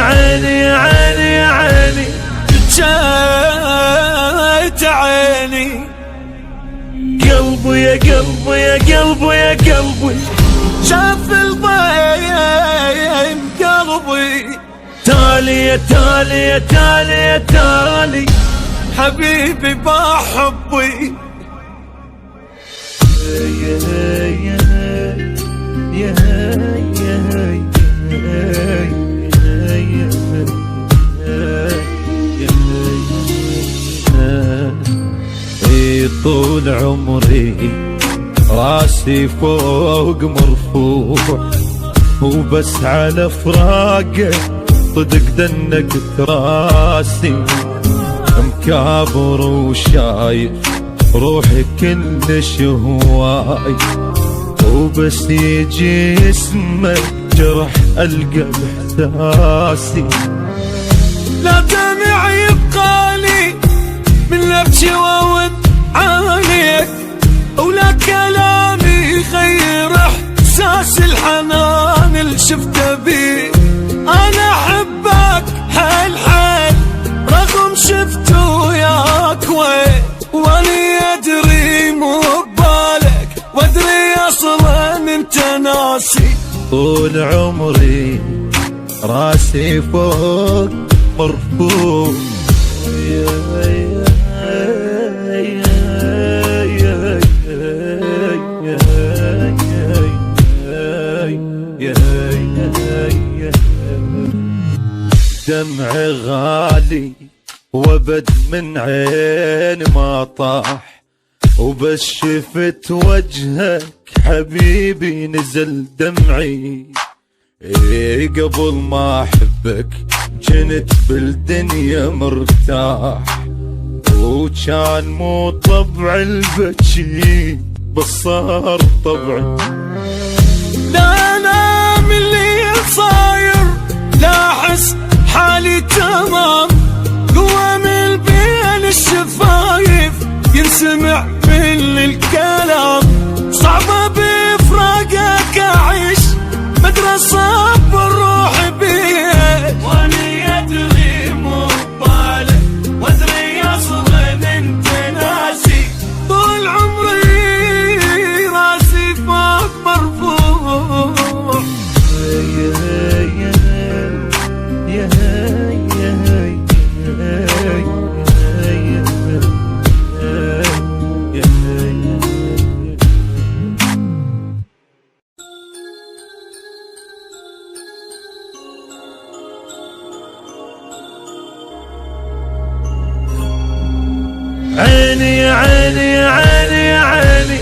عيني عيني عيني جات عيني قلبي يا قلبي يا قلبي يا قلبي شاف الضيم قلبي تالي يا تالي يا تالي يا تالي حبيبي بحبي يا يا يا طول عمري راسي فوق مرفوع وبس على فراقك صدق دنقت راسي مكابر وشايف روحي كلش هواي وبس يجي اسمك جرح ألقى بإحساسي لا دمع يبقالي من لبشي وود عليك ولا كلامي يغير احساس الحنان اللي شفته بيك انا احبك حيل حيل رغم شفته وياك وين واني ادري مو ببالك وادري اصلا انت ناسي طول عمري راسي فوق مرفوع دمع غالي وبد من عين ما طاح وبس شفت وجهك حبيبي نزل دمعي قبل ما احبك كنت بالدنيا مرتاح وكان مو طبع البكي بس صار طبعي لا انا من اللي صاير لا احس حالي تمام قوة من بين الشفايف ينسمع من الكلام صعبة بفراقك اعيش مدري صبر روحي بيه واني ادري مو ببالك وادري اصلا انت ناسي طول عمري راسي فوق مرفوع عيني عيني عيني عيني